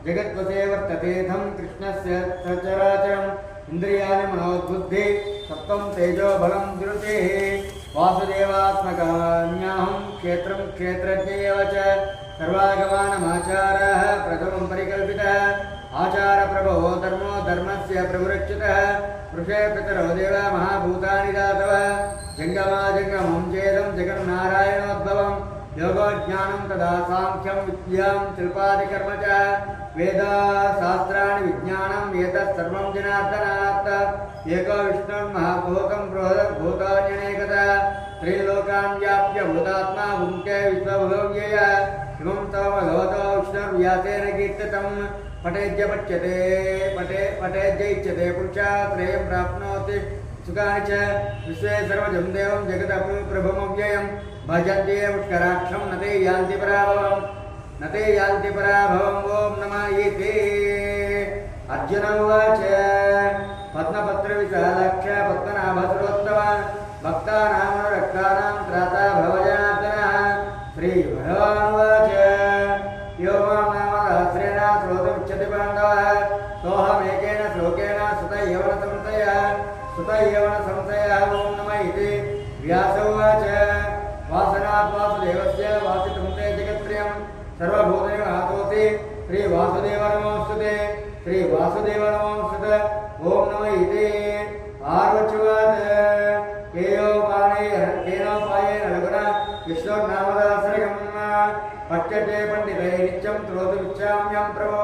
जगद्वसे वर्तते धम कृष्णस्य सचराचरम् इंद्रियाणि मनोबुद्धि सत्त्वं तेजो बलं द्रुतेः वासुदेवात्मकान्याहं क्षेत्रं क्षेत्रज्ञ एव च सर्वागमानमाचारः प्रथमं परिकल्पितः आचारप्रभो धर्मो धर्मस्य प्रवृक्षितः वृषे पितरो देव महाभूतानि दातवः जङ्गमाजङ्गमं चेदं जगन्नारायणोद्भवम् योगो ज्ञानं तदा सांख्यं विद्यां शिल्पादिकर्म च वेदा शास्त्राणि विज्ञानं एतत् सर्वं जनार्दनात् एको विष्णुर्महाभूतं बृहद्भूतान्यनेकतः त्रिलोकान् व्याप्य भूतात्मा भुङ्क्ते विश्वभुव्यय इमं तव भगवतो विष्णुर्व्यासेन कीर्तितं पठेद्य पच्यते पठेद्य इच्यते पुरुषः श्रेयं प्राप्नोति सुखानि च विश्वे सर्वजं देवं जगदप्रभुमव्ययं भजन्ते पुष्कराक्षं न ते यान्ति पराभवम् ॐ नमः इति अर्जुन उवाच पद्मपत्रविशालाक्ष पद्मनाभसुरोत्तम भक्तानामनुरक्तानां त्राता भवजनार्दनः श्रीभगवानुवाच यो मां नामसहस्रेण श्रोतुमिच्छति पाण्डवः सोऽहमेकेन श्लोकेन सुत यवनसंशयः ॐ नमः इति व्यास उवाच वासनात् वासुदेवस्य वासितं ते जगत्त्रयं सर्वभूतनिवासोऽसि श्रीवासुदेव नमोऽस्तुते श्रीवासुदेव नमोऽस्तुते ॐ नमः इति आर्वचुवाच केनोपायेन लघुना विष्णोर्नामसहस्रकं पठ्यते पण्डितैः नित्यं श्रोतुमिच्छाम्यहं प्रभो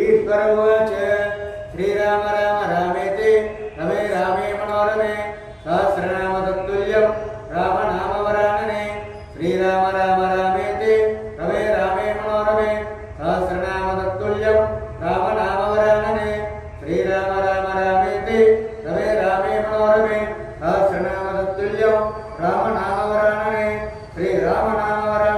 ईश्वर उवाच श्रीराम राम रामेति रमे रामे मनोरमे सहस्रनाम तत्तुल्यं रामनामवरानने श्रीराम राम रामेति रमे रामे मनोरमे सहस्रनाम तत्तुल्यं रामनामवरानने श्रीराम राम रामेति रमे रामे मनोरमे सहस्रनाम तत्तुल्यं रामनामवरानने श्रीरामनामवरानने